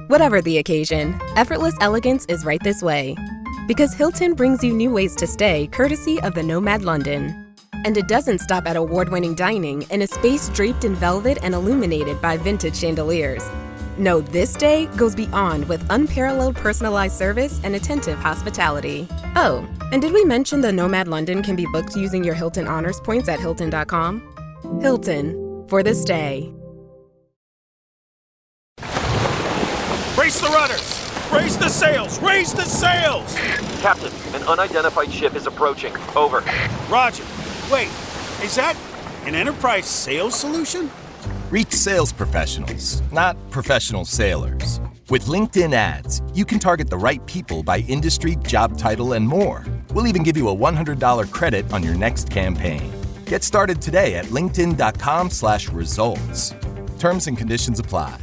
Whatever the occasion, effortless elegance is right this way. Because Hilton brings you new ways to stay courtesy of the Nomad London. And it doesn't stop at award-winning dining in a space draped in velvet and illuminated by vintage chandeliers. No, this day goes beyond with unparalleled personalized service and attentive hospitality. Oh, and did we mention the Nomad London can be booked using your Hilton Honors points at Hilton.com? Hilton, for the stay. Raise the rudders! Raise the sails! Raise the sails! Captain, an unidentified ship is approaching. Over. Roger. Wait, is that an enterprise sales solution? Reach sales professionals, not professional sailors. With LinkedIn ads, you can target the right people by industry, job title, and more. We'll even give you a $100 credit on your next campaign. Get started today at linkedin.com/results. Terms and conditions apply.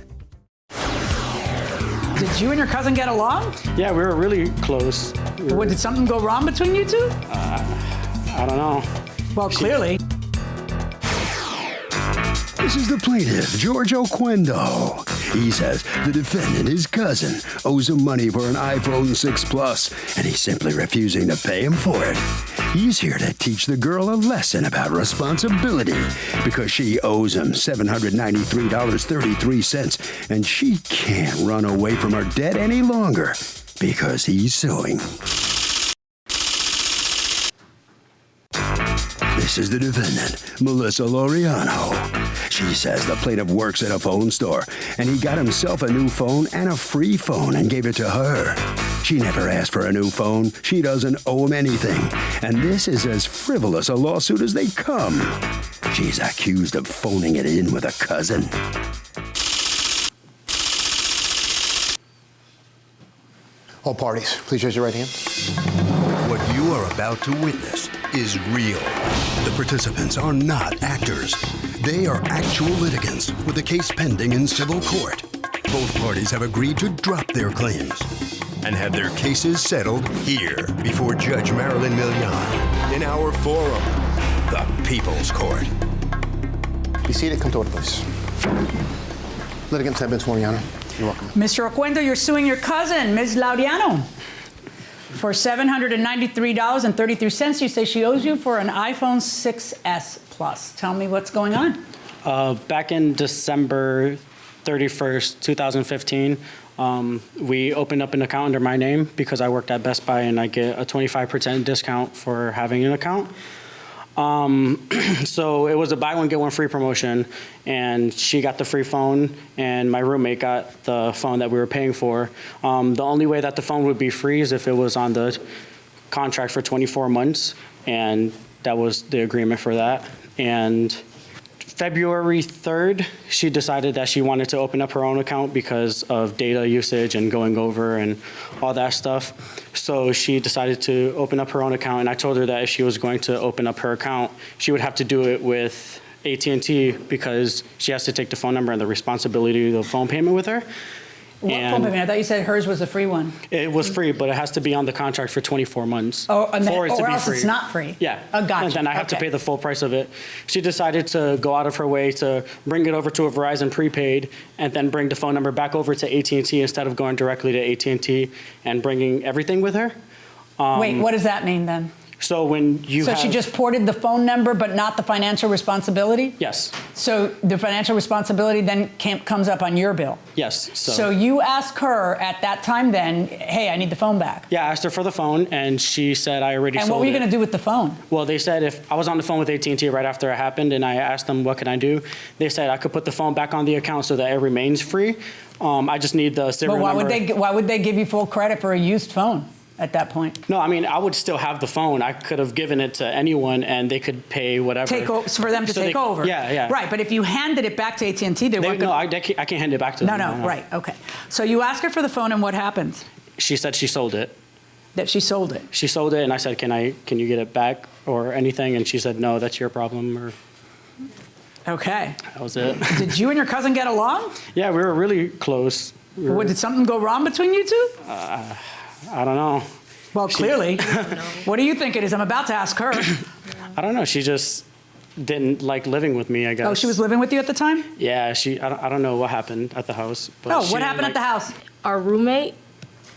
Did you and your cousin get along? Yeah, we were really close. Did something go wrong between you two? I don't know. Well, clearly. This is the plaintiff, George Oquendo. He says the defendant, his cousin, owes him money for an iPhone 6 Plus, and he's simply refusing to pay him for it. He's here to teach the girl a lesson about responsibility because she owes him $793.33, and she can't run away from her debt any longer because he's suing. This is the defendant, Melissa Laureano. She says the plaintiff works at a phone store, and he got himself a new phone and a free phone and gave it to her. She never asked for a new phone. She doesn't owe him anything. And this is as frivolous a lawsuit as they come. She's accused of phoning it in with a cousin. All parties, please raise your right hand. What you are about to witness is real. The participants are not actors. They are actual litigants with a case pending in civil court. Both parties have agreed to drop their claims and have their cases settled here before Judge Marilyn Milian in our forum, the People's Court. Be seated, come to order, please. Litigants have been sworn, Your Honor. You're welcome. Mr. Oquendo, you're suing your cousin, Ms. Laureano, for $793.33. You say she owes you for an iPhone 6S Plus. Tell me what's going on. Back in December 31st, 2015, we opened up an account under my name because I worked at Best Buy and I get a 25% discount for having an account. So it was a buy one, get one free promotion, and she got the free phone and my roommate got the phone that we were paying for. The only way that the phone would be free is if it was on the contract for 24 months, and that was the agreement for that. And February 3rd, she decided that she wanted to open up her own account because of data usage and going over and all that stuff. So she decided to open up her own account, and I told her that if she was going to open up her account, she would have to do it with AT&T because she has to take the phone number and the responsibility of the phone payment with her. What phone payment? I thought you said hers was a free one. It was free, but it has to be on the contract for 24 months. Oh, and for it to or be else free. It's not free. Yeah. Oh, gotcha. And then I have to pay the full price of it. She decided to go out of her way to bring it over to a Verizon prepaid and then bring the phone number back over to AT&T instead of going directly to AT&T and bringing everything with her. Wait, what does that mean then? So when you So she just ported the phone number but not the financial responsibility? Yes. So the financial responsibility then comes up on your bill? Yes. So you asked her at that time then, hey, I need the phone back. Yeah, I asked her for the phone, and she said I already sold it. And what were you going to do with the phone? Well, they said if I was on the phone with AT&T right after it happened, and I asked them what can I do, they said I could put the phone back on the account so that it remains free. I just need the serial number. But why would they give you full credit for a used phone at that point? No, I mean, I would still have the phone. I could have given it to anyone, and they could pay whatever. For them to take over. Yeah, yeah. Right, but if you handed it back to AT&T, they weren't No, I can't hand it back to them. No, right, okay. So you asked her for the phone, and what happened? She said she sold it. That she sold it? She sold it, and I said, can you get it back or anything? And she said, no, that's your problem. Or okay. That was it. Did you and your cousin get along? Yeah, we were really close. Did something go wrong between you two? I don't know. Well, clearly. What do you think it is? I'm about to ask her. I don't know. She just didn't like living with me, I guess. Oh, she was living with you at the time? Yeah, I don't know what happened at the house. But Oh, she what didn't happened at the house? Our roommate,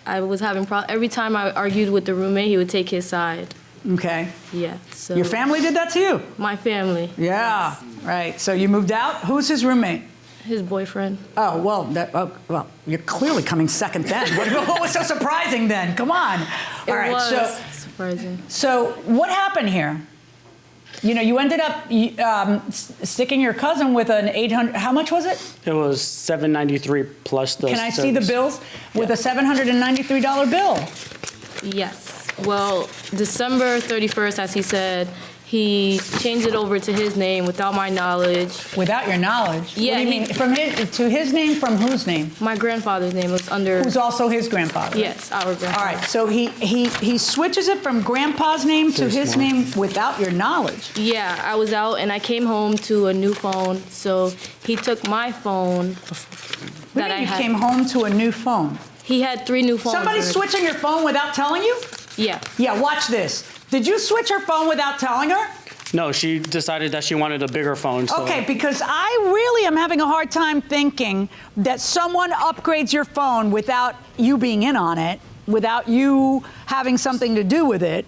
I was having problems. Every time I argued with the roommate, he would take his side. Okay. Yeah, so. Your family did that to you? My family. Yeah, right. So you moved out. Who's his roommate? His boyfriend. Oh, well, you're clearly coming second then. What was so surprising then? Come on. It All right, was surprising. So what happened here? You know, you ended up sticking your cousin with an 800, how much was it? It was $793 plus the Can I see the bills? With a $793 bill. Yes. Well, December 31st, as he said, he changed it over to his name without my knowledge. Without your knowledge? Yeah. What do you mean? From his name, from whose name? My grandfather's name was under. Who's also his grandfather? Yes, our grandfather. All right, so he switches it from grandpa's name to his name without your knowledge. Yeah, I was out and I came home to a new phone, so he took my phone that I You had. came home to a new phone. He had 3 new phones. Somebody already. switching your phone without telling you? Yeah. Yeah, watch this. Did you switch her phone without telling her? No, she decided that she wanted a bigger phone. So. Okay, because I really am having a hard time thinking that someone upgrades your phone without you being in on it, without you having something to do with it.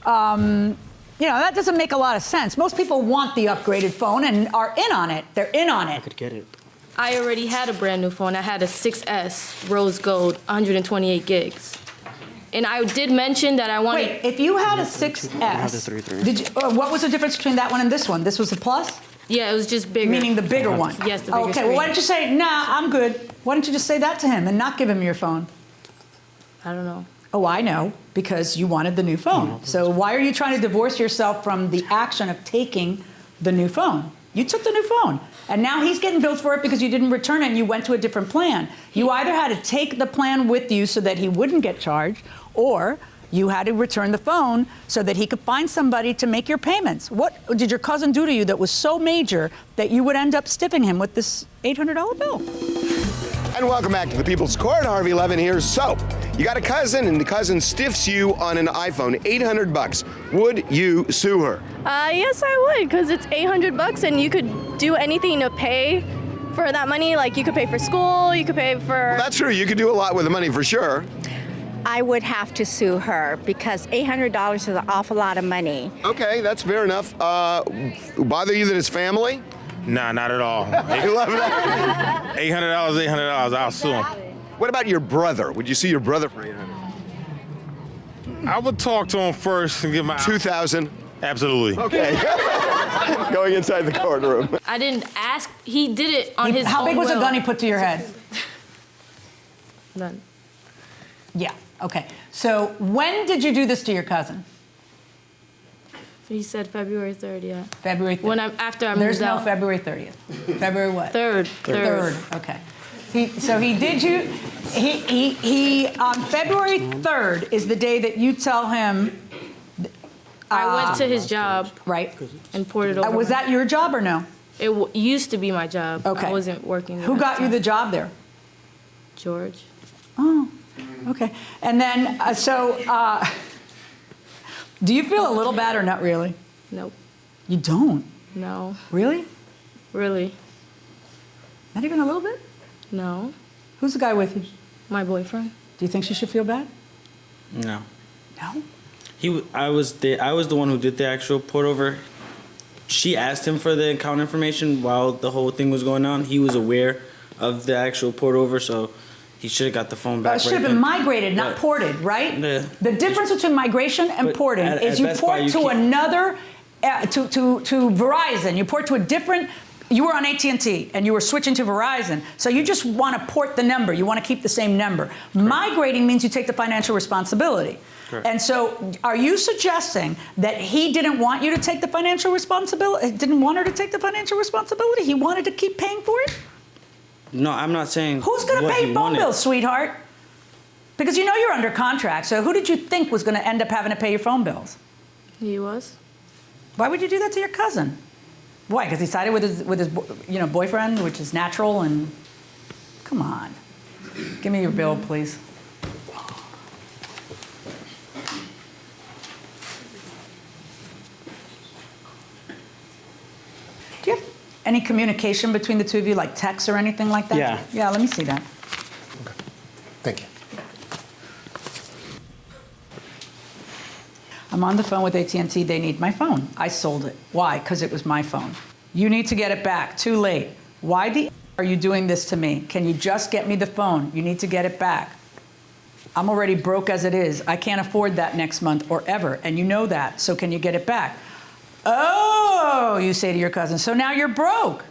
You know, that doesn't make a lot of sense. Most people want the upgraded phone and are in on it. They're in on it. I could get it. I already had a brand new phone. I had a 6S rose gold, 128 gigs. And I did mention that I wanted. Wait, if you had a 6S, did you, what was the difference between that one and this one? This was a plus? Yeah, it was just bigger. Meaning the bigger one? Yes, the bigger Okay, screen. well, why don't you say, nah, I'm good. Why don't you just say that to him and not give him your phone? I don't know. Oh, I know, because you wanted the new phone. So why are you trying to divorce yourself from the action of taking the new phone? You took the new phone, and now he's getting billed for it because you didn't return it and you went to a different plan. You either had to take the plan with you so that he wouldn't get charged, or you had to return the phone so that he could find somebody to make your payments. What did your cousin do to you that was so major that you would end up stiffing him with this $800 bill? And welcome back to the People's Court. Harvey Levin here. So, you got a cousin, and the cousin stiffs you on an iPhone, $800. Would you sue her? Yes, I would, because it's $800 and you could do anything to pay for that money. Like, you could pay for school, you could pay for... Well, that's true. You could do a lot with the money for sure. I would have to sue her because $800 is an awful lot of money. Okay, that's fair enough. Bother you that it's family? Nah, not at all. You love that? $800, $800. I'll sue him. What about your brother? Would you sue your brother for $800? I would talk to him first and give my... $2,000? Absolutely. Okay. Going inside the courtroom. I didn't ask. He did it on his own. How big was the will. gun he put to your head? None. Yeah, okay. So when did you do this to your cousin? He said February 3rd, yeah. February 3rd. After I There's moved no out. February 30th. February what? 3rd. Third. Okay. So he did you. He on February 3rd is the day that you tell him. I went to his job. Right. And poured it over. Was that your job or no? It used to be my job. Okay. I wasn't working there. Who at got you time. the job there? George. Oh, okay. And then do you feel a little bad or not really? Nope. You don't? No. Really? Really? Not even a little bit? No. Who's the guy with you? My boyfriend. Do you think she should feel bad? No. No? I was the one who did the actual port over. She asked him for the account information while the whole thing was going on. He was aware of the actual port over, so he should have got the phone back. It should have been migrated, not ported, right? Yeah. The difference between migration and porting is you port to another, to Verizon. You port to a different. You were on AT&T and you were switching to Verizon, so you just want to port the number. You want to keep the same number. Correct. Migrating means you take the financial responsibility. Correct. And so, are you suggesting that he didn't want you to take the financial responsibility? Didn't want her to take the financial responsibility? He wanted to keep paying for it? No, I'm not saying. Who's going to pay phone bills, sweetheart? Because you know you're under contract. So who did you think was going to end up having to pay your phone bills? He was. Why would you do that to your cousin? Why? Because he sided with his boyfriend, which is natural. And come on, give me your bill, please. any communication between the two of you, like text or anything like that? Yeah. Yeah, let me see that. Thank you. I'm on the phone with AT&T. They need my phone. I sold it. Why? Because it was my phone. You need to get it back. Too late. Why the are you doing this to me? Can you just get me the phone? You need to get it back. I'm already broke as it is. I can't afford that next month or ever, and you know that. So can you get it back? Oh, you say to your cousin, so now you're broke.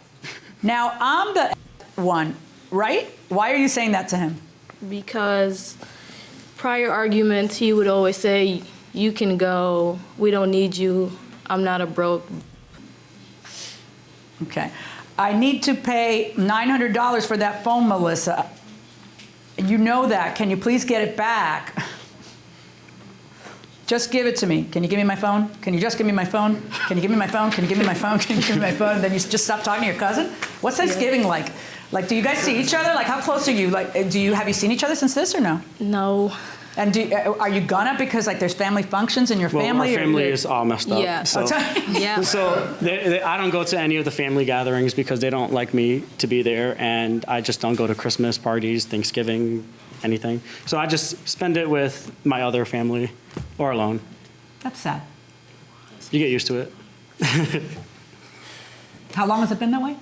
Now I'm the one, right? Why are you saying that to him? Because prior arguments, he would always say, you can go, we don't need you, I'm not a broke. Okay. I need to pay $900 for that phone, Melissa. You know that. Can you please get it back? Just give it to me. Can you give me my phone? Can you just give me my phone? Can you give me my phone? Can you give me my phone? Can you give me my phone? And then you just stop talking to your cousin? What's Thanksgiving like? Like, do you guys see each other? Like, how close are you? Like, have you seen each other since this or no? No. And are you gonna? Because like there's family functions in your family? Our family is all messed up. Yeah. So, yeah. So I don't go to any of the family gatherings because they don't like me to be there, and I just don't go to Christmas parties, Thanksgiving, anything. So I just spend it with my other family or alone. That's sad. You get used to it. How long has it been that way?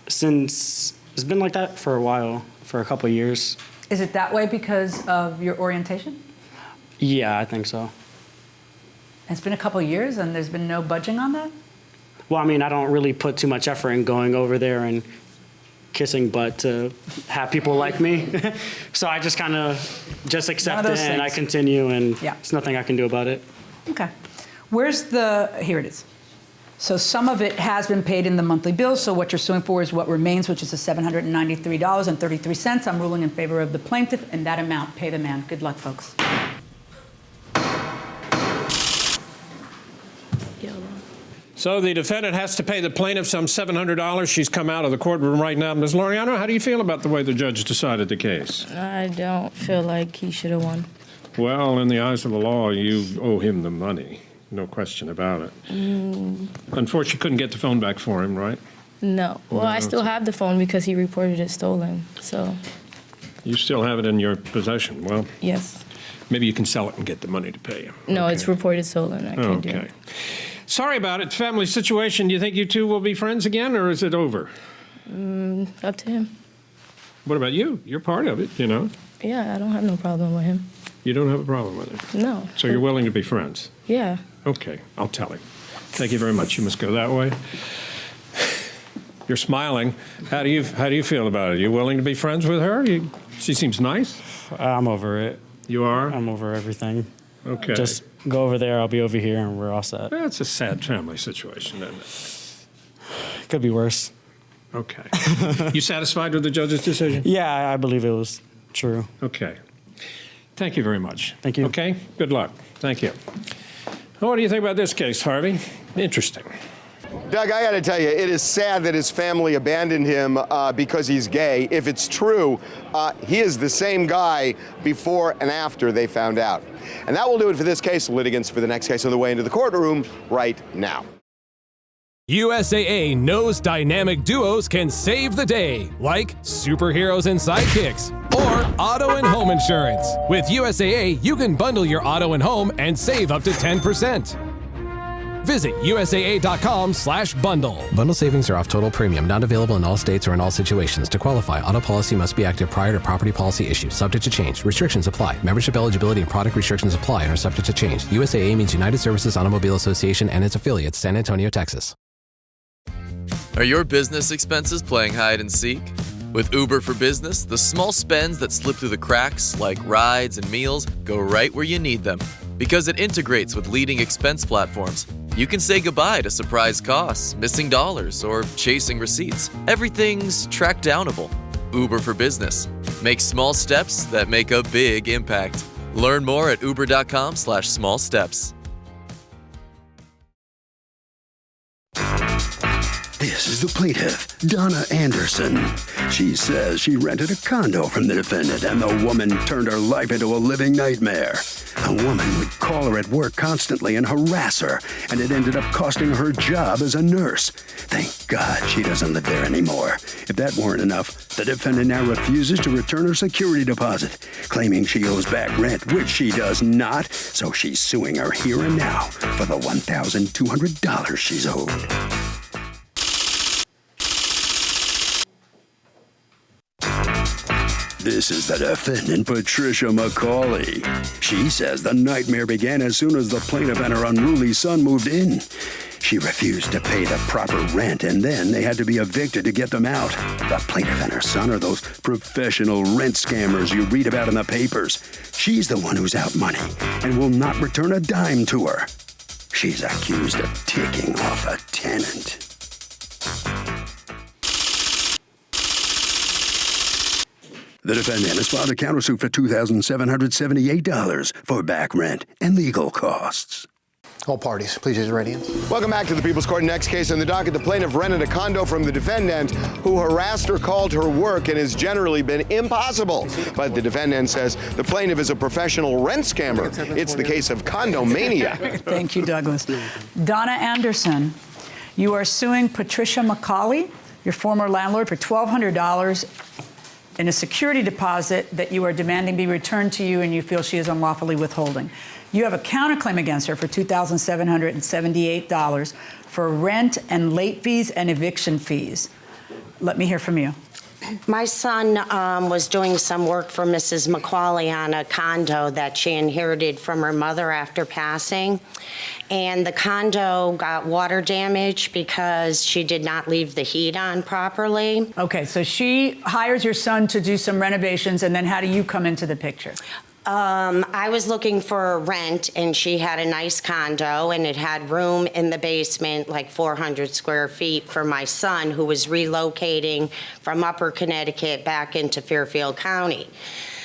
Since it's been like that for a while, for a couple of years. Is it that way because of your orientation? Yeah, I think so. It's been a couple of years and there's been no budging on that? Well, I mean, I don't really put too much effort in going over there and kissing butt to have people like me. So I just kind of just accept it and I continue, and there's nothing I can do about it. Okay. Here it is. So some of it has been paid in the monthly bill, so what you're suing for is what remains, which is the $793.33. I'm ruling in favor of the plaintiff, and that amount, pay the man. Good luck, folks. So the defendant has to pay the plaintiff some $700. She's come out of the courtroom right now. Ms. Laureano, how do you feel about the way the judge decided the case? I don't feel like he should have won. Well, in the eyes of the law, you owe him the money. No question about it. Unfortunately, you couldn't get the phone back for him, right? No. Well, I still have the phone because he reported it stolen, so. You still have it in your possession. Well, yes. Maybe you can sell it and get the money to pay him. No, it's reported stolen. I can't do it. Sorry about it. Family situation. Do you think you two will be friends again, or is it over? Up to him. What about you? You're part of it, you know. Yeah, I don't have no problem with him. You don't have a problem with it? No. So you're willing to be friends? Yeah. Okay, I'll tell him. Thank you very much. You must go that way. You're smiling. How do you feel about it? Are you willing to be friends with her? She seems nice. I'm over it. You are? I'm over everything. Okay. Just go over there, I'll be over here, and we're all set. That's a sad family situation, isn't it? Could be worse. Okay. You satisfied with the judge's decision? Yeah, I believe it was true. Okay. Thank you very much. Thank you. Okay? Good luck. Thank you. What do you think about this case, Harvey? Interesting. Doug, I got to tell you, it is sad that his family abandoned him because he's gay. If it's true, he is the same guy before and after they found out. And that will do it for this case. Litigants for the next case on the way into the courtroom right now. USAA knows dynamic duos can save the day, like superheroes and sidekicks, or auto and home insurance. With USAA, you can bundle your auto and home and save up to 10%. Visit USAA.com/bundle. Bundle savings are off total premium, not available in all states or in all situations. To qualify, auto policy must be active prior to property policy issue, subject to change. Restrictions apply. Membership eligibility and product restrictions apply and are subject to change. USAA means United Services Automobile Association and its affiliates, San Antonio, Texas. Are your business expenses playing hide and seek? With Uber for Business, the small spends that slip through the cracks, like rides and meals, go right where you need them. Because it integrates with leading expense platforms, you can say goodbye to surprise costs, missing dollars, or chasing receipts. Everything's track downable. Uber for Business. Make small steps that make a big impact. Learn more at uber.com/small steps. This is the plaintiff, Donna Anderson. She says she rented a condo from the defendant, and the woman turned her life into a living nightmare. The woman would call her at work constantly and harass her, and it ended up costing her job as a nurse. Thank God she doesn't live there anymore. If that weren't enough, the defendant now refuses to return her security deposit, claiming she owes back rent, which she does not, so she's suing her here and now for the $1,200 she's owed. This is the defendant, Patricia McCauley. She says the nightmare began as soon as the plaintiff and her unruly son moved in. She refused to pay the proper rent, and then they had to be evicted to get them out. The plaintiff and her son are those professional rent scammers you read about in the papers. She's the one who's out money and will not return a dime to her. She's accused of ticking off a tenant. The defendant has filed a countersuit for $2,778 for back rent and legal costs. All parties, please raise your right hands. Welcome back to the People's Court. Next case on the docket, the plaintiff rented a condo from the defendant who harassed her, called her work, and has generally been impossible. But the defendant says the plaintiff is a professional rent scammer. It's the case of condomania. Thank you, Douglas. Donna Anderson, you are suing Patricia McCauley, your former landlord, for $1,200 in a security deposit that you are demanding be returned to you and you feel she is unlawfully withholding. You have a counterclaim against her for $2,778 for rent and late fees and eviction fees. Let me hear from you. My son was doing some work for Mrs. McCauley on a condo that she inherited from her mother after passing. And the condo got water damage because she did not leave the heat on properly. Okay, so she hires your son to do some renovations, and then how do you come into the picture? I was looking for rent, and she had a nice condo, and it had room in the basement, like 400 square feet, for my son, who was relocating from Upper Connecticut back into Fairfield County.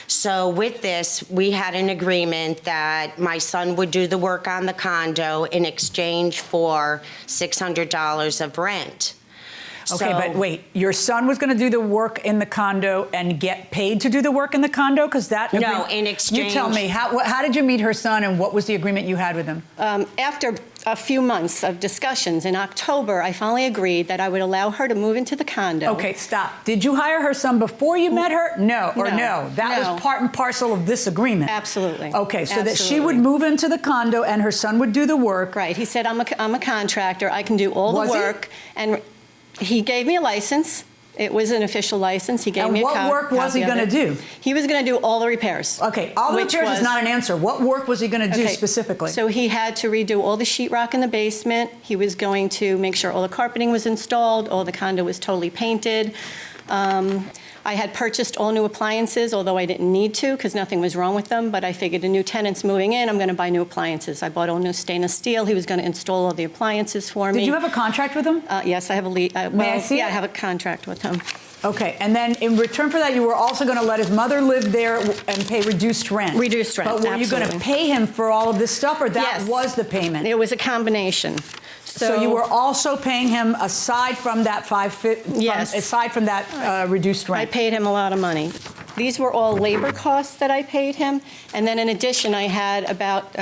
So with this, we had an agreement that my son would do the work on the condo in exchange for $600 of rent. Okay, but wait, your son was going to do the work in the condo and get paid to do the work in the condo? Because that No, in exchange. You tell me, how did you meet her son, and what was the agreement you had with him? After a few months of discussions, in October, I finally agreed that I would allow her to move into the condo. Okay, stop. Did you hire her son before you met her? No, or no? That was part and parcel of this agreement. Absolutely. Okay, so that she would move into the condo and her son would do the work. Right. He said, I'm a contractor. I can do all the work. And he gave me a license. It was an official license. He gave me a copy. And what work was he going to do? He was going to do all the repairs. Okay, all the repairs is not an answer. What work was he going to do specifically? So he had to redo all the sheetrock in the basement. He was going to make sure all the carpeting was installed, all the condo was totally painted. I had purchased all new appliances, although I didn't need to because nothing was wrong with them, but I figured a new tenant's moving in, I'm going to buy new appliances. I bought all new stainless steel. He was going to install all the appliances for me. Did you have a contract with him? Yes, I have a May I see it? I have a contract with him. Okay, and then in return for that, you were also going to let his mother live there and pay reduced rent. Reduced rent, But were you going to pay him for all of this stuff, or that was the payment? It was a combination. So you were also paying him aside from that reduced rent. I paid him a lot of money. These were all labor costs that I paid him, and then in addition, I had about.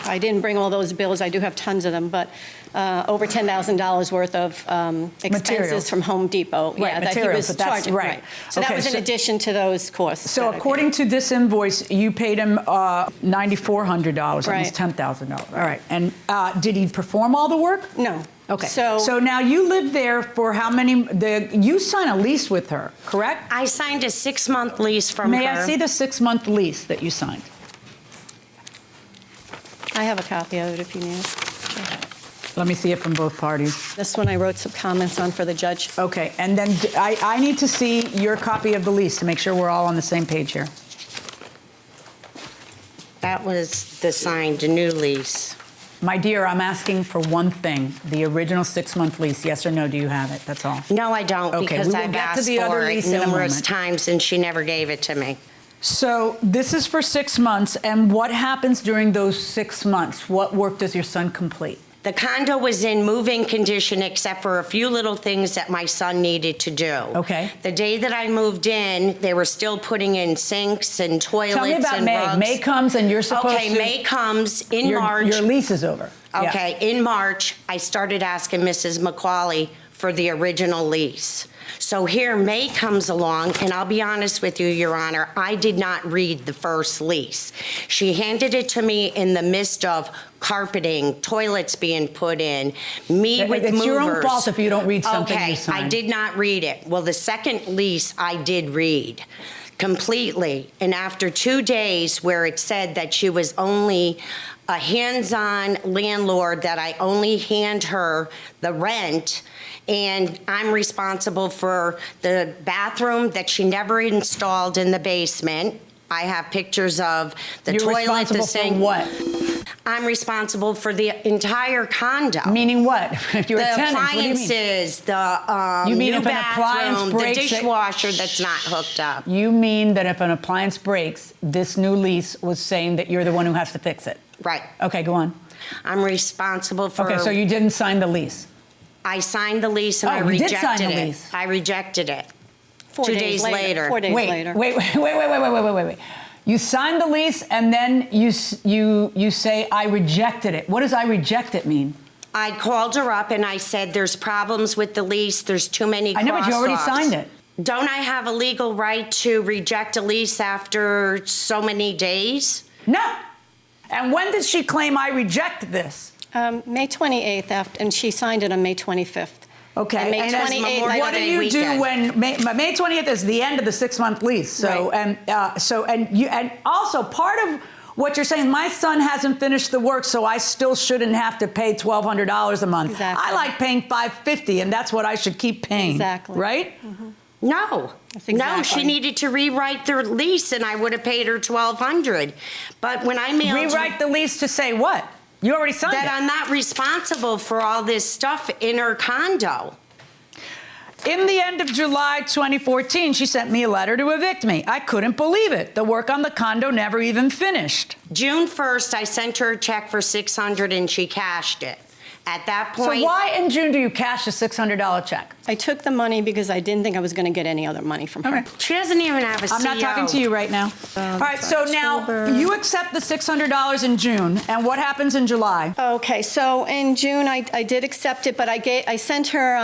I didn't bring all those bills. I do have tons of them, but over $10,000 worth of expenses Materials. from Home Depot. Right, that he materials, was but that's charging. right. So that was in addition to those costs. So according to this invoice, you paid him $9,400, almost $10,000. All right. And did he perform all the work? No. Okay. So now you lived there for how many? You signed a lease with her, correct? I signed a 6-month lease from her. May I see the 6-month lease that you signed? I have a copy of it if you need it. Let me see it from both parties. This one I wrote some comments on for the judge. Okay, and then I need to see your copy of the lease to make sure we're all on the same page here. That was the signed new lease. My dear, I'm asking for one thing, the original 6-month lease. Yes or no, do you have it? That's all. No, I don't, Okay, because we will I've get to asked the other for it lease in a numerous moment. times and she never gave it to me. So this is for 6 months, and what happens during those 6 months? What work does your son complete? The condo was in move-in condition except for a few little things that my son needed to do. Okay. The day that I moved in, they were still putting in sinks and toilets Tell me about and May. rugs. May comes and you're supposed to... Okay, May comes in March. Your lease is over. Okay, in March, I started asking Mrs. McCauley for the original lease. So here May comes along, and I'll be honest with you, Your Honor, I did not read the first lease. She handed it to me in the midst of carpeting, toilets being put in, me with movers. It's your own fault if you don't read something you Okay, signed. I did not read it. Well, the second lease I did read completely, and after 2 days where it said that she was only a hands-on landlord, that I only hand her the rent, and I'm responsible for the bathroom that she never installed in the basement. I have pictures of the toilet, the sink. You're responsible for what? I'm responsible for the entire condo. Meaning what? If you're a the tenant, what do you mean? appliances, the You mean new if an appliance bathroom, the breaks it- dishwasher that's not hooked up. You mean that if an appliance breaks, this new lease was saying that you're the one who has to fix it? Right. Okay, go on. I'm responsible for... Okay, so you didn't sign the lease? I signed the lease and I you rejected did sign the it. lease. I rejected it. 4 2 days days later. 4 days Wait, later. wait. You signed the lease and then you say, I rejected it. What does I reject it mean? I called her up and I said, there's problems with the lease. There's too many I know, but you already cross-offs. signed it. Don't I have a legal right to reject a lease after so many days? No. And when did she claim I reject this? May 28th, and she signed it on May 25th. Okay. And May 28th, what do you do when May 20th is the end of the 6-month lease? So Right. and also part of what you're saying, my son hasn't finished the work, so I still shouldn't have to pay $1,200 a month. Exactly. I like paying $550, and that's what I should keep paying. Exactly. Right? No. No, she needed to rewrite their lease and I would have paid her $1,200. But when I mailed Rewrite the lease to say what? You already signed that it. I'm not responsible for all this stuff in her condo. In the end of July 2014, she sent me a letter to evict me. I couldn't believe it. The work on the condo never even finished. June 1st, I sent her a check for $600 and she cashed it. At that point... So why in June do you cash a $600 check? I took the money because I didn't think I was going to get any other money from her. Okay. She doesn't even have a CEO. I'm not talking to you right now. All right, so now you accept the $600 in June, and what happens in July? Okay, so in June I did accept it, but I sent her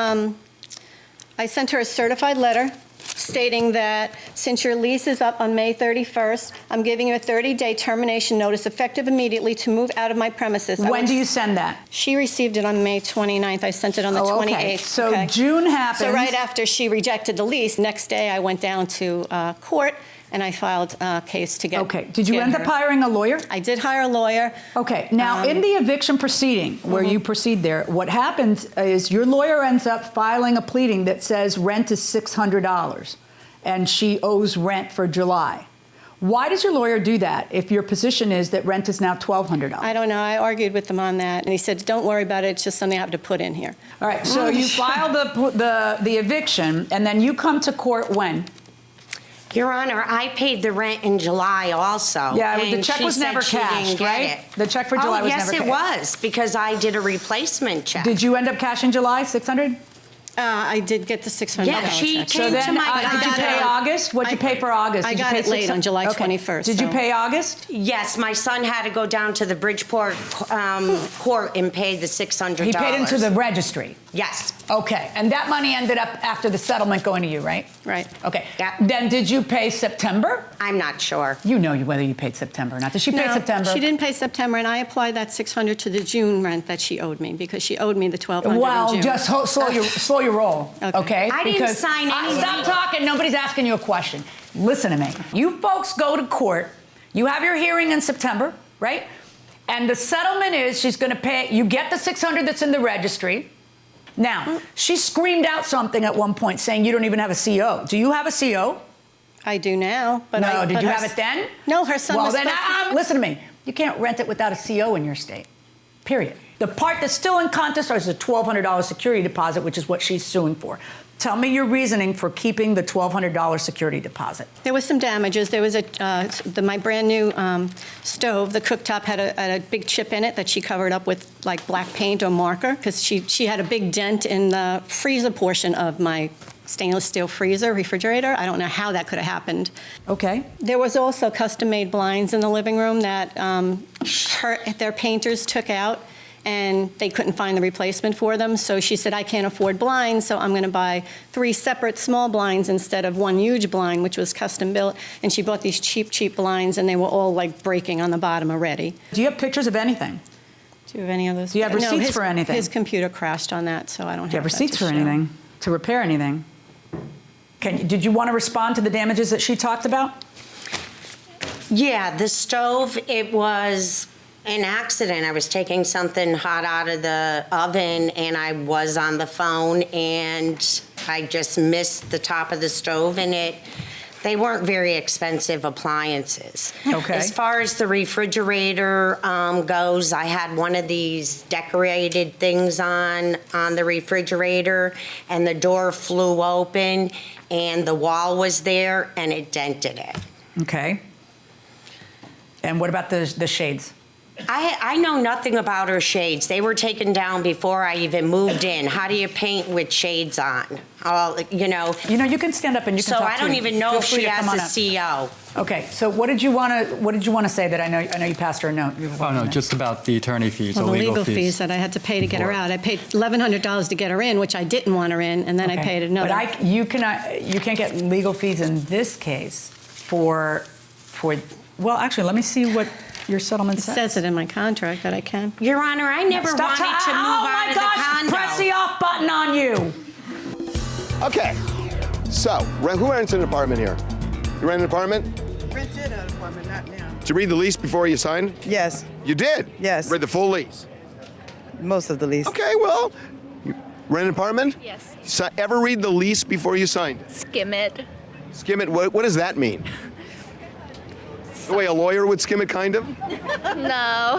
a certified letter stating that since your lease is up on May 31st, I'm giving you a 30-day termination notice effective immediately to move out of my premises. When do you send that? She received it on May 29th. I sent it on the 28th. Okay. So June happens. So right after she rejected the lease, next day I went down to court and I filed a case to get. Okay. Did you end up hiring a lawyer? I did hire a lawyer. Okay. Now, in the eviction proceeding where you proceed there, what happens is your lawyer ends up filing a pleading that says rent is $600 and she owes rent for July. Why does your lawyer do that if your position is that rent is now $1,200? I don't know. I argued with him on that, and he said, "Don't worry about it. It's just something I have to put in here." All right. So you file the eviction, and then you come to court when? Your Honor, I paid the rent in July also. Yeah, and the check she was said never she cashed, didn't get right? it. The check for July was yes, never it cashed. was, because I did a replacement check. Did you end up cashing July, $600? I did get the $600 Yeah, she check. came So then, to my did you pay condo. August? What did you pay for August? I Did you got pay it late on July Okay. 21st. Did you so- pay August? Yes, my son had to go down to the Bridgeport court and pay the $600. He paid into the registry. Yes. Okay, and that money ended up after the settlement going to you, right? Right. Okay. Yeah. Then did you pay September? I'm not sure. You know whether you paid September or not. Did she pay No, September? she didn't pay September, and I applied that $600 to the June rent that she owed me because she owed me the $1,200 in Well, June. just slow your roll, okay? I didn't sign any Stop legal- talking. Nobody's asking you a question. Listen to me. You folks go to court. You have your hearing in September, right? And the settlement is she's going to pay. You get the $600 that's in the registry. Now, she screamed out something at one point saying you don't even have a CO. Do you have a CO? I do now, but No, did but you her have it then? No, her son Well, was then, supposed to- listen to me. You can't rent it without a CO in your state, period. The part that's still in contest is a $1,200 security deposit, which is what she's suing for. Tell me your reasoning for keeping the $1,200 security deposit. There was some damages. There was my brand new stove. The cooktop had a big chip in it that she covered up with like black paint or marker because she had a big dent in the freezer portion of my stainless steel freezer refrigerator. I don't know how that could have happened. Okay. There was also custom-made blinds in the living room that their painters took out, and they couldn't find the replacement for them. So she said, I can't afford blinds, so I'm going to buy 3 separate small blinds instead of one huge blind, which was custom built. And she bought these cheap blinds, and they were all like breaking on the bottom already. Do you have pictures of anything? Do you have any of those? Do you have receipts for anything? His computer crashed on that, so I don't have. Do you have receipts for anything? To repair anything? Did you want to respond to the damages that she talked about? Yeah, the stove, it was an accident. I was taking something hot out of the oven and I was on the phone and I just missed the top of the stove and they weren't very expensive appliances. Okay. As far as the refrigerator goes, I had one of these decorated things on the refrigerator and the door flew open and the wall was there and it dented it. Okay. And what about the shades? I know nothing about her shades. They were taken down before I even moved in. How do you paint with shades on? You know, you can stand up and you can so talk I don't even know if she has a CO. Okay, so what did you want to say that I know you passed her a note? Oh no, just about the attorney fees, Well, the the legal fees that I had to pay to get her out. I paid $1,100 to get her in, which I didn't want her in, and then I paid another. But you can't get legal fees in this case for. Well, actually, let me see what your settlement says. It says it in my contract that I can. Your Honor, I never wanted to move out of the condo. Press the off button on you. Okay, so who rents an apartment here? You rent an apartment? Rented an apartment, not now. Did you read the lease before you signed? Yes. You did? Yes. Read the full lease? Most of the lease. Okay, well, you rent an apartment? Yes. Ever read the lease before you signed? Skim it. Skim it, what does that mean? The way a lawyer would skim it, kind of? No.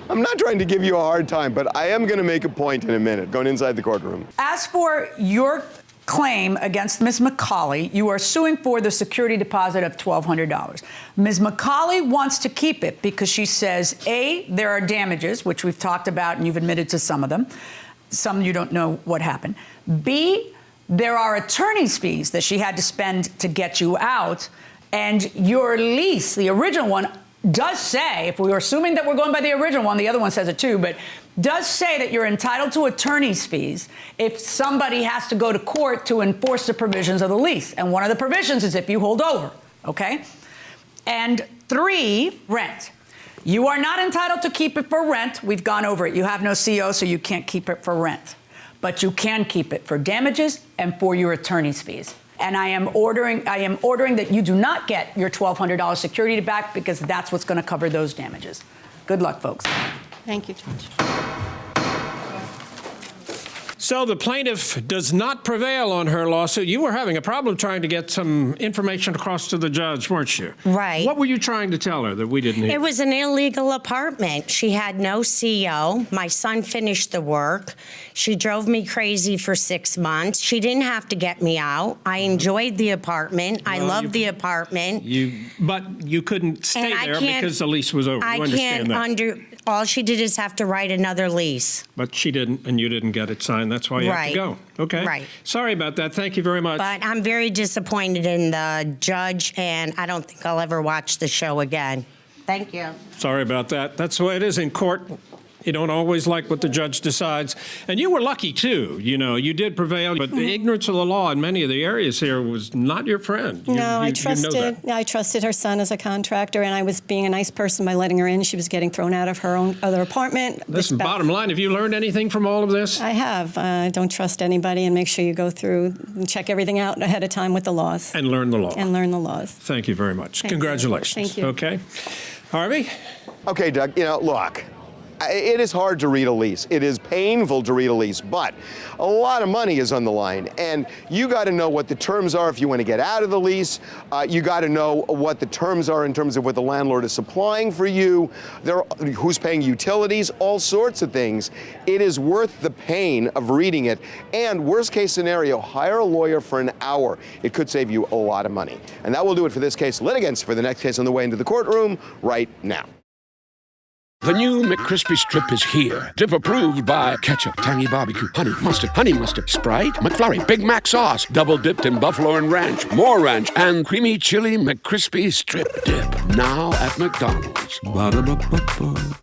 I'm not trying to give you a hard time, but I am going to make a point in a minute, going inside the courtroom. As for your claim against Ms. McCauley, you are suing for the security deposit of $1,200. Ms. McCauley wants to keep it because she says, A, there are damages, which we've talked about and you've admitted to some of them. Some you don't know what happened. B, there are attorney's fees that she had to spend to get you out. And your lease, the original one, does say, if we were assuming that we're going by the original one, the other one says it too, but does say that you're entitled to attorney's fees if somebody has to go to court to enforce the provisions of the lease. And one of the provisions is if you hold over, okay? And 3, rent. You are not entitled to keep it for rent. We've gone over it. You have no CO, so you can't keep it for rent. But you can keep it for damages and for your attorney's fees. And I am ordering that you do not get your $1,200 security back because that's what's going to cover those damages. Good luck, folks. Thank you, Judge. So the plaintiff does not prevail on her lawsuit. You were having a problem trying to get some information across to the judge, weren't you? Right. What were you trying to tell her that we didn't hear? It was an illegal apartment. She had no CO. My son finished the work. She drove me crazy for 6 months. She didn't have to get me out. I enjoyed the apartment. I loved the apartment. But you couldn't stay there because the lease was over. You I understand can't that? all she did is have to write another lease. But she didn't, and you didn't get it signed. That's why you have to go. Okay. Right. Sorry about that. Thank you very much. But I'm very disappointed in the judge, and I don't think I'll ever watch the show again. Thank you. Sorry about that. That's the way it is in court. You don't always like what the judge decides. And you were lucky, too. You know, you did prevail, but the ignorance of the law in many of the areas here was not your friend. I trusted her son as a contractor, and I was being a nice person by letting her in. She was getting thrown out of her own other apartment. Listen, bottom line, have you learned anything from all of this? I have. Don't trust anybody, and make sure you go through and check everything out ahead of time with the laws. And learn the law. And learn the laws. Thank you very much. Thank Congratulations. you. Thank you. Okay. Harvey? Okay, Doug, look. it is hard to read a lease. It is painful to read a lease, but a lot of money is on the line, and you got to know what the terms are if you want to get out of the lease. You got to know what the terms are in terms of what the landlord is supplying for you, who's paying utilities, all sorts of things. It is worth the pain of reading it, and worst case scenario, hire a lawyer for an hour. It could save you a lot of money. And that will do it for this case. Litigants for the next case on the way into the courtroom right now. The new McCrispy Strip is here. Dip approved by ketchup, tangy barbecue, honey mustard, Sprite, McFlurry, Big Mac sauce, double dipped in buffalo and ranch, more ranch, and creamy chili McCrispy Strip Dip. Now at McDonald's. Ba-da-ba-ba-ba.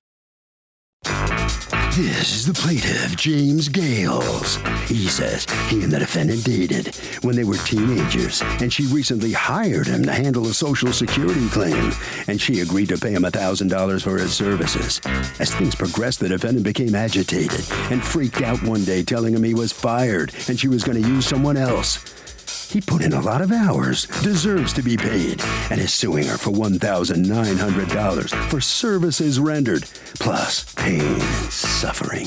This is the plaintiff, James Gales. He says he and the defendant dated when they were teenagers, and she recently hired him to handle a Social Security claim, and she agreed to pay him $1,000 for his services. As things progressed, the defendant became agitated and freaked out one day, telling him he was fired and she was going to use someone else. He put in a lot of hours, deserves to be paid, and is suing her for $1,900 for services rendered, plus pain and suffering.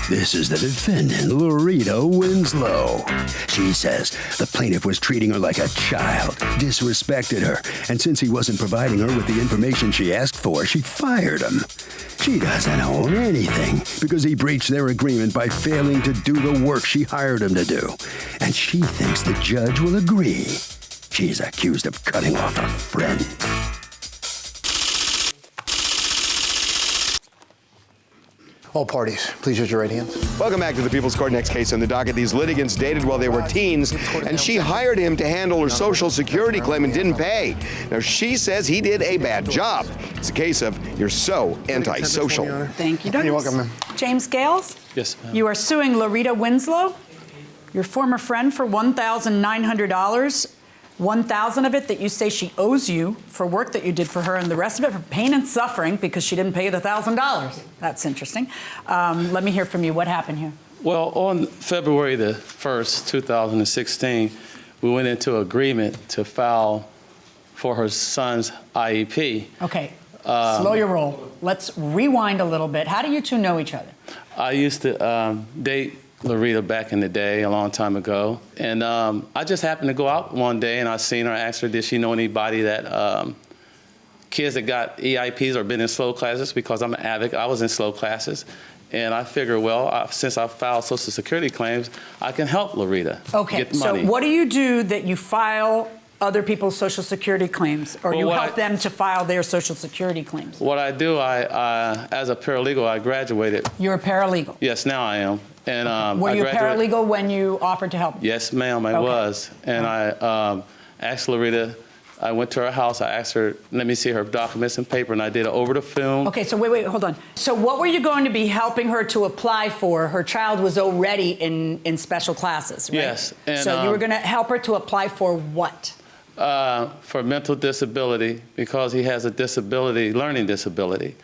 This is the defendant, Loretta Winslow. She says the plaintiff was treating her like a child, disrespected her, and since he wasn't providing her with the information she asked for, she fired him. She doesn't own anything because he breached their agreement by failing to do the work she hired him to do. And she thinks the judge will agree. She's accused of cutting off a friend. All parties, please use your right hands. Welcome back to the People's Court. Next case on the docket. These litigants dated while they were teens, and she hired him to handle her Social Security claim and didn't pay. Now, she says he did a bad job. It's a case of you're so antisocial. Thank you, Douglas. You're welcome, ma'am. James Gales? Yes, ma'am. You are suing Loretta Winslow, your former friend, for $1,900. $1,000 of it that you say she owes you for work that you did for her, and the rest of it for pain and suffering because she didn't pay you the $1,000. That's interesting. Let me hear from you. What happened here? Well, on February the 1st, 2016, we went into agreement to file for her son's IEP. Okay, slow your roll. Let's rewind a little bit. How do you two know each other? I used to date Loretta back in the day, a long time ago. And I just happened to go out one day and I seen her, asked her, did she know anybody that, kids that got EIPs or been in slow classes, because I'm an advocate, I was in slow classes. And I figured, well, since I filed Social Security claims, I can help Loretta get money. So what do you do that you file other people's Social Security claims, or you help them to file their Social Security claims? What I do, as a paralegal, I graduated. You're a paralegal? Yes, now I am. And were you a paralegal when you offered to help? Yes, ma'am, I was. And I asked Loretta, I went to her house, I asked her, let me see her documents and paper, and I did it over the phone. Okay, so wait, hold on. So what were you going to be helping her to apply for? Her child was already in special classes, right? Yes. And, so you were going to help her to apply for what? For mental disability, because he has a disability, learning disability.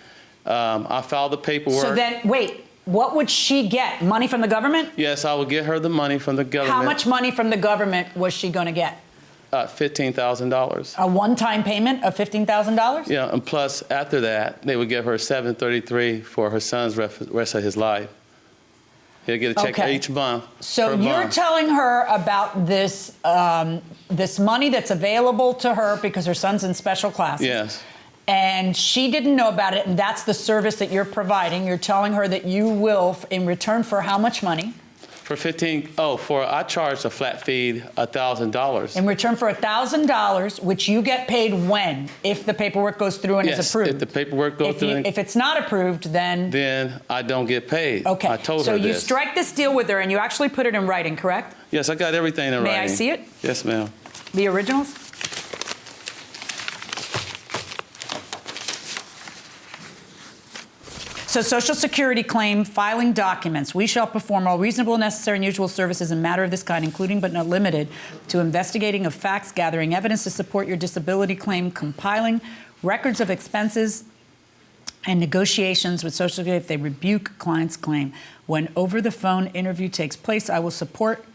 I filed the paperwork. So then, wait. What would she get? Money from the government? Yes, I would get her the money from the government. How much money from the government was she going to get? $15,000. A one-time payment of $15,000? Yeah, and plus after that, they would give her $733 for her son's rest of his life. He'll get a check each month. So you're telling her about this this money that's available to her because her son's in special classes. Yes. And she didn't know about it, and that's the service that you're providing. You're telling her that you will, in return for how much money? For I charged a flat fee, $1,000. In return for $1,000, which you get paid when? If the paperwork goes through and is approved? If the paperwork goes through. If it's not approved, then? Then I don't get paid. Okay. I told her So you this. strike this deal with her, and you actually put it in writing, correct? Yes, I got everything in writing. May I see it? Yes, ma'am. The originals? So Social Security claim filing documents. We shall perform all reasonable, necessary, and usual services in matter of this kind, including but not limited to investigating of facts, gathering evidence to support your disability claim, compiling records of expenses, and negotiations with Social Security if they rebuke client's claim. When over-the-phone interview takes place, I will support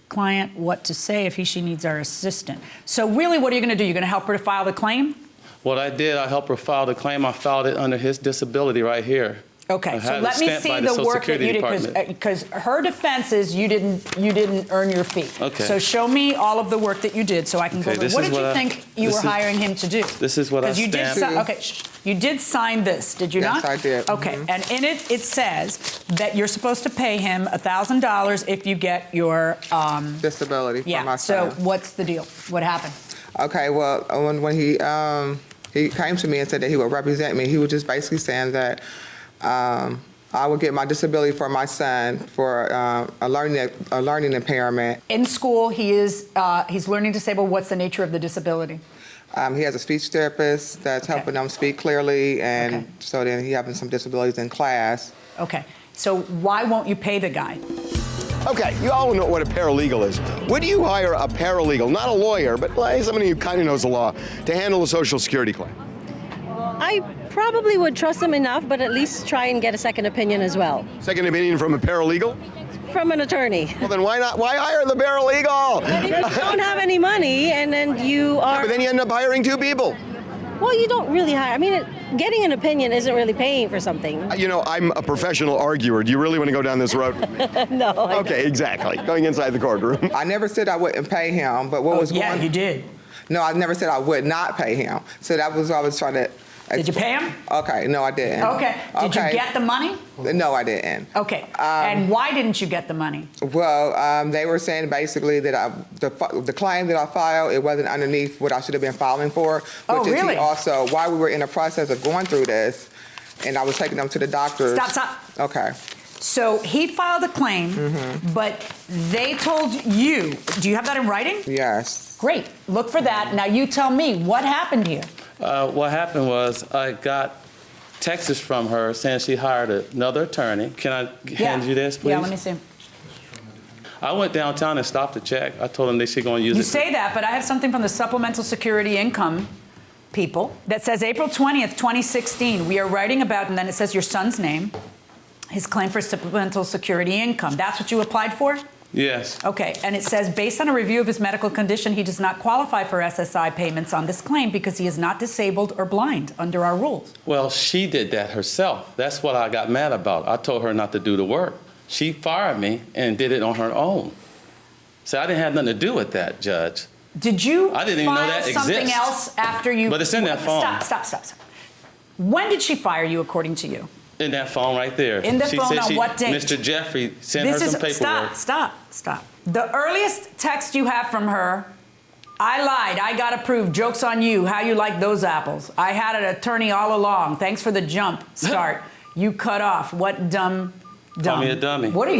client what to say if she needs our assistant. So really, what are you going to do? You're going to help her to file the claim? What I did, I helped her file the claim. I filed it under his disability right here. Okay, I so had it let me stamped see by the Social work that Security you did, Department. because her defense is you didn't earn your fee. Okay. So show me all of the work that you did so I can go Okay, over. this What is did you what I- think you this were is- hiring him to do? This is what I 'Cause you did stamped. okay, you did sign this, did you Yes, not? I did. Okay, and in it, it says that you're supposed to pay him $1,000 if you get your disability for yeah. my So son. what's the deal? What happened? Okay, well, when he came to me and said that he would represent me, he was just basically saying that I would get my disability for my son for a learning impairment. In school, he's learning disabled. What's the nature of the disability? He has a speech therapist that's helping him speak clearly, and Okay. so then he having some disabilities in class. Okay, so why won't you pay the guy? Okay, you all know what a paralegal is. Would you hire a paralegal, not a lawyer, but like somebody who kind of knows the law, to handle a Social Security claim? I probably would trust them enough, but at least try and get a second opinion as well. Second opinion from a paralegal? From an attorney. Well, then why not? Why hire the paralegal? And if you don't have any money and then you are... But then you end up hiring two people. Well, you don't really hire. I mean, getting an opinion isn't really paying for something. You know, I'm a professional arguer. Do you really want to go down this road? No. Okay, exactly. Going inside the courtroom. I never said I wouldn't pay him, but what was going on? Yeah, you did. No, I never said I would not pay him. So that was what I was trying to... Did you pay him? Okay, no, I didn't. Okay. Did you get the money? No, I didn't. Okay. And why didn't you get the money? Well, they were saying basically that the claim that I filed, it wasn't underneath what I should have been filing for. Oh, which is really? Also, while we were in the process of going through this, and I was taking them to the doctor. Stop. Okay. So he filed a claim, but they told you, do you have that in writing? Yes. Great. Look for that. Now you tell me, what happened here? What happened was I got texts from her saying she hired another attorney. Can I hand you this, please? Yeah, let me see. I went downtown and stopped the check. I told them they should go and use it. You say that, but I have something from the Supplemental Security Income people that says April 20th, 2016, we are writing about, and then it says your son's name, his claim for Supplemental Security Income. That's what you applied for? Yes. Okay, and it says, based on a review of his medical condition, he does not qualify for SSI payments on this claim because he is not disabled or blind under our rules. Well, she did that herself. That's what I got mad about. I told her not to do the work. She fired me and did it on her own. So I didn't have nothing to do with that, Judge. Did you I didn't even know file that something exists. else after you... But it's in that phone. Stop. When did she fire you, according to you? In that phone right there. In the she phone said on what date? Mr. Jeffrey sent her some paperwork. Stop. The earliest text you have from her, I lied, I got approved, joke's on you, how you like those apples? I had an attorney all along, thanks for the jump start. You cut off, what dumb. Call me a dummy. What are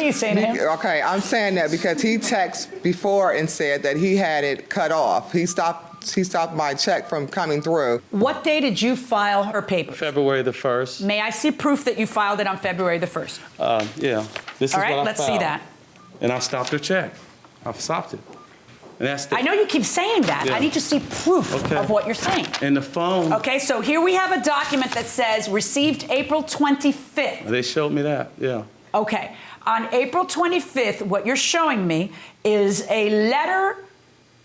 you saying to him? Okay, I'm saying that because he texted before and said that he had it cut off. He stopped my check from coming through. What day did you file her paper? February the 1st. May I see proof that you filed it on February the 1st? Yeah. This All is right, what I let's see filed. that. And I stopped her check. I stopped it. And that's the, I know you keep saying that. Yeah. I need to see proof Okay. of what you're saying. And the phone. Okay, so here we have a document that says received April 25th. They showed me that, yeah. Okay, on April 25th, what you're showing me is a letter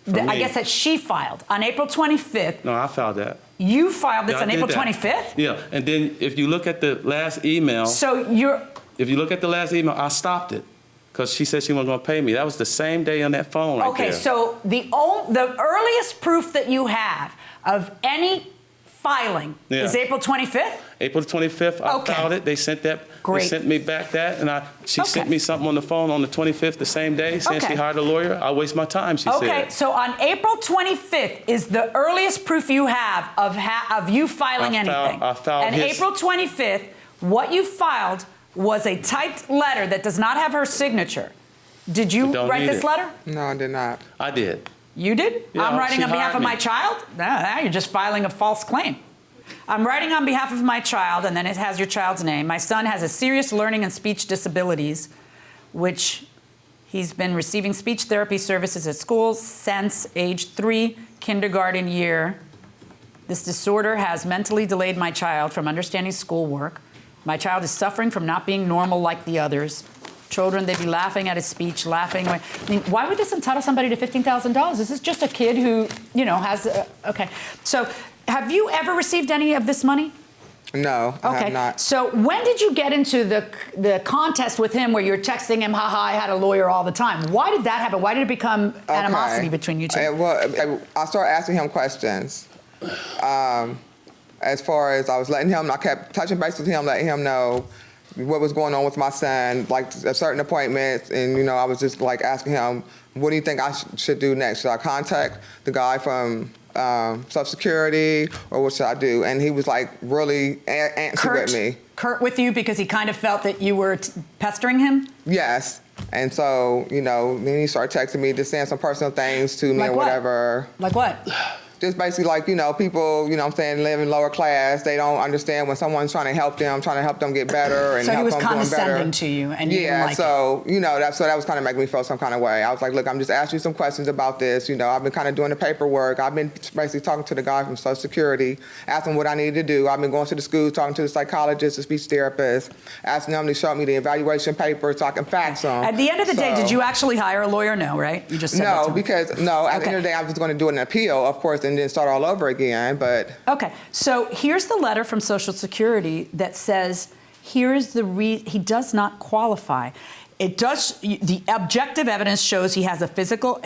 that I guess that she filed on April 25th. No, I filed that. You filed this Yeah, I on did April that. 25th? Yeah, and then if you look at the last email. So you're. If you look at the last email, I stopped it because she said she wasn't going to pay me. That was the same day on that phone right Okay, there. so the earliest proof that you have of any filing is April 25th? April 25th, I filed it. They sent that. Great. They sent me back that, and she sent me something on the phone on the 25th, the same day, saying she hired a lawyer. I waste my time, she said. Okay, so on April 25th is the earliest proof you have of you filing anything. I filed and his- April 25th, what you filed was a typed letter that does not have her signature. Did you write this letter? No, I did not. I did. You did? Yeah, I'm writing she on behalf hired of me. my child? Now you're just filing a false claim. I'm writing on behalf of my child, and then it has your child's name. My son has a serious learning and speech disabilities, which he's been receiving speech therapy services at school since age 3, kindergarten year. This disorder has mentally delayed my child from understanding schoolwork. My child is suffering from not being normal like the others. children, they'd be laughing at his speech, laughing. I mean, why would this entitle somebody to $15,000? This is just a kid who, has, okay. So have you ever received any of this money? No, I have not. So when did you get into the contest with him where you're texting him, haha, I had a lawyer all the time? Why did that happen? Why did it become animosity between you two? Well, I started asking him questions. As far as I was letting him, I kept touching base with him, letting him know what was going on with my son, like certain appointments, and I was just like asking him, what do you think I should do next? Should I contact the guy from Social Security, or what should I do? And he was like really antsy with me. Curt with you because he kind of felt that you were pestering him? Yes. And so, then he started texting me, just saying some personal things to me like or what? whatever. Like what? Just basically like, people, live in lower class. They don't understand when someone's trying to help them get better and so help he was them doing better. condescending to you and you didn't like so, that was kind of making me feel some kind of way. I was like, look, I'm just asking you some questions about this. I've been kind of doing the paperwork. I've been basically talking to the guy from Social Security, asking what I needed to do. I've been going to the schools, talking to the psychologist, the speech therapist, asking them to show me the evaluation papers so I can fax them. At the end of the day, did you actually hire a lawyer? No, right? You just said no, that to me. because at the end of the day, I was going to do an appeal, of course, and then start all over again, but... Okay, so here's the letter from Social Security that says, here's he does not qualify. The objective evidence shows he has physical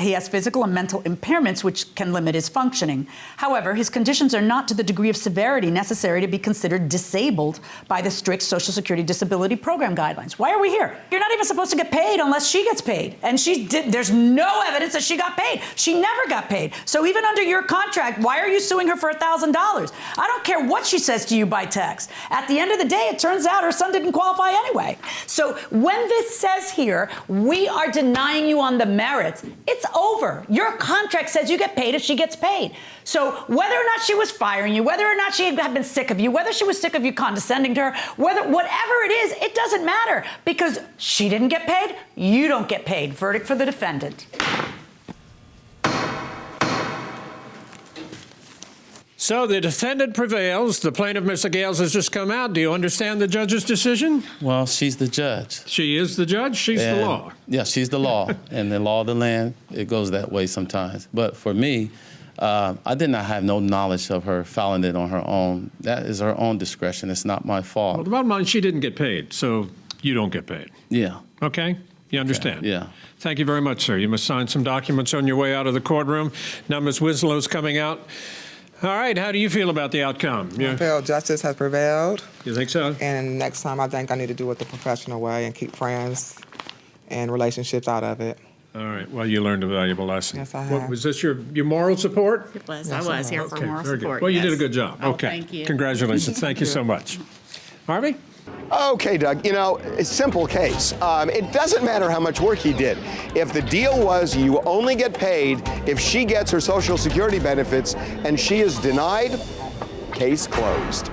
and mental impairments which can limit his functioning. However, his conditions are not to the degree of severity necessary to be considered disabled by the strict Social Security disability program guidelines. Why are we here? You're not even supposed to get paid unless she gets paid. And there's no evidence that she got paid. She never got paid. So even under your contract, why are you suing her for $1,000? I don't care what she says to you by text. At the end of the day, it turns out her son didn't qualify anyway. So when this says here, we are denying you on the merits, it's over. Your contract says you get paid if she gets paid. So whether or not she was firing you, whether or not she had been sick of you, whether she was sick of you condescending to her, whatever it is, it doesn't matter because she didn't get paid, you don't get paid. Verdict for the defendant. So the defendant prevails. The plaintiff, Mr. Gales, has just come out. Do you understand the judge's decision? Well, she's the judge. She is the judge? She's the law. Yeah, she's the law. And the law of the land, it goes that way sometimes. But for me, I did not have no knowledge of her filing it on her own. That is her own discretion. It's not my fault. Well, the bottom line, she didn't get paid, so you don't get paid. Yeah. Okay? You understand? Okay. Yeah. Thank you very much, sir. You must sign some documents on your way out of the courtroom. Now Ms. Wislow's coming out. All right, how do you feel about the outcome? I feel justice has prevailed. You think so? And next time I think I need to do it the professional way and keep friends and relationships out of it. All right, well, you learned a valuable lesson. Yes, I have. Was this your moral support? It was. Yes, I was here for moral very support. Good. Well, you yes. did a good job. Oh, Okay. thank you. Congratulations. Thank you so much. Harvey? Okay, Doug, a simple case. It doesn't matter how much work he did. If the deal was you only get paid if she gets her Social Security benefits and she is denied, case closed.